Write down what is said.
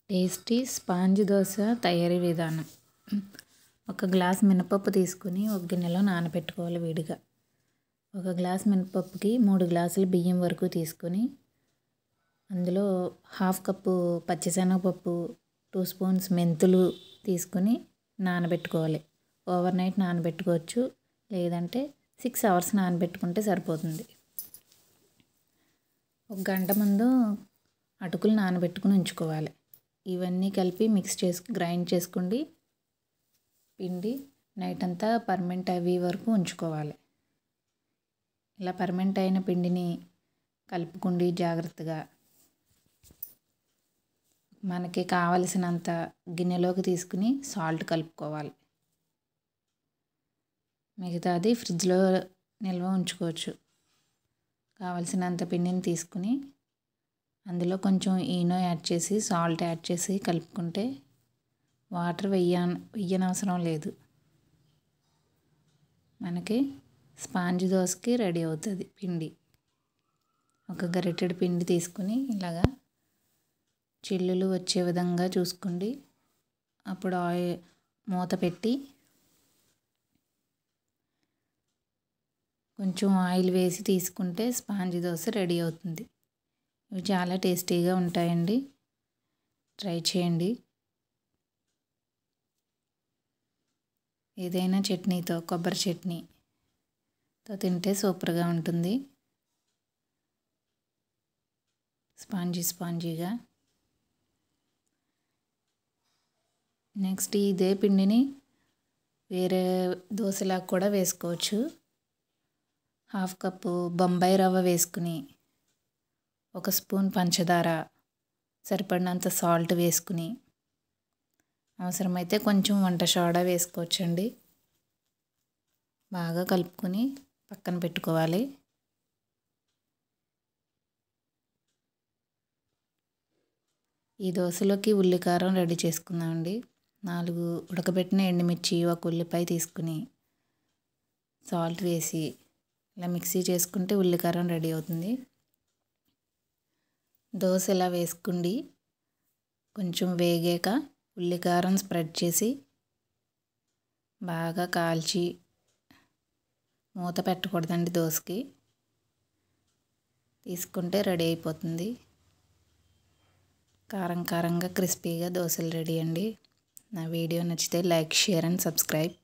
Tasty sponge dosa తయారీ విధానం. ఒక గ్లాస్ మినపప్పు తీసుకుని ఒక గిన్నెలో నానబెట్టుకోవాలి విడిగా. ఒక గ్లాస్ మినపప్పుకి 3 గ్లాసుల బియ్యం వరకు తీసుకొని అందులో హాఫ్ కప్పు పచ్చిశనగపప్పు, 2 స్పూన్స్ మెంతులు తీసుకుని నానబెట్టుకోవాలి. ఓవర్ నైట్ నానబెట్టుకోవచ్చు, లేదంటే 6 అవర్స్ నానబెట్టుకుంటే సరిపోతుంది. ఒక గంట ముందు అటుకులు నానబెట్టుకుని ఉంచుకోవాలి. ఇవన్నీ కలిపి గ్రైండ్ చేసుకోండి. పిండి నైట్ అంతా పర్మెంట్ అయ్యే వరకు ఉంచుకోవాలి. ఇలా పర్మెంట్ అయిన పిండిని కలుపుకోండి జాగ్రత్తగా. మనకి కావలసినంత గిన్నెలోకి తీసుకుని సాల్ట్ కలుపుకోవాలి. మిగతాది ఫ్రిడ్జ్లో నిల్వ ఉంచుకోవచ్చు. కావలసినంత పిండిని తీసుకుని అందులో కొంచెం ఈనో యాడ్ చేసి, సాల్ట్ యాడ్ చేసి కలుపుకుంటే వాటర్ వెయ్యనవసరం లేదు. మనకి స్పాంజ్ దోశకి రెడీ అవుతుంది పిండి. ఒక గరిటెడు పిండి తీసుకుని ఇలాగా చిల్లులు వచ్చే విధంగా చూసుకోండి. అప్పుడు మూత పెట్టి కొంచెం ఆయిల్ వేసి తీసుకుంటే స్పాంజ్ దోశ రెడీ అవుతుంది. ఇవి చాలా టేస్టీగా ఉంటాయండి. ట్రై చేయండి. ఏదైనా చట్నీతో, కొబ్బరి చట్నీతో తింటే సూపర్గా ఉంటుంది. స్పాంజీగా. నెక్స్ట్ ఇదే పిండిని వేరే దోశలా కూడా వేసుకోవచ్చు. హాఫ్ కప్పు బొంబాయి రవ్వ వేసుకుని, 1 స్పూన్ పంచదార, సరిపడినంత సాల్ట్ వేసుకుని, అవసరమైతే కొంచెం వంట సోడా వేసుకోవచ్చండి. బాగా కలుపుకొని పక్కన పెట్టుకోవాలి. ఈ దోశలోకి ఉల్లికారం రెడీ చేసుకుందామండి. 4 ఉడకబెట్టిన ఎండుమిర్చి, 1 ఉల్లిపాయ తీసుకుని సాల్ట్ వేసి ఇలా మిక్సీ చేసుకుంటే ఉల్లికారం రెడీ అవుతుంది. దోశ ఇలా వేసుకోండి. కొంచెం వేగాక ఉల్లికారం స్ప్రెడ్ చేసి బాగా కాల్చి, మూత పెట్టకూడదండి దోశకి, తీసుకుంటే రెడీ అయిపోతుంది. కారంగా క్రిస్పీగా దోశలు రెడీ అండి. నా వీడియో నచ్చితే లైక్, షేర్ అండ్ సబ్స్క్రైబ్.